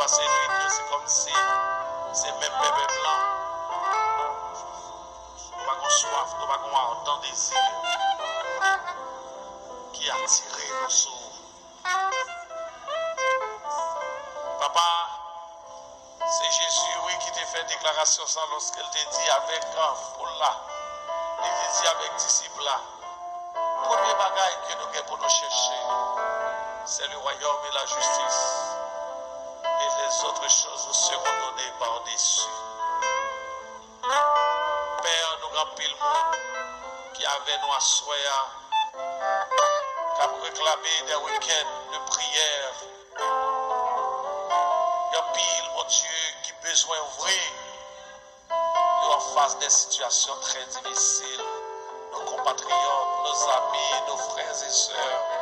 passer nuit, c'est comme si c'est même bébé blanc. Nous avons soif, nous avons un ardent désir qui attire nos souls. Papa, c'est Jésus, oui, qui t'a fait déclaration ça lorsqu'il t'a dit avec foule là, il t'a dit avec disciples là. Premier bagage que nous avons pour nous chercher, c'est le royaume et la justice. Et les autres choses nous seront données par-dessus. Père, nous avons pile monde qui avait nous assoya, qui a réclamé des week-ends de prière. Il y a pile, mon Dieu, qui a besoin d'ouvrir. Ils sont en face des situations très difficiles. Nos compatriotes, nos amis, nos frères et sœurs.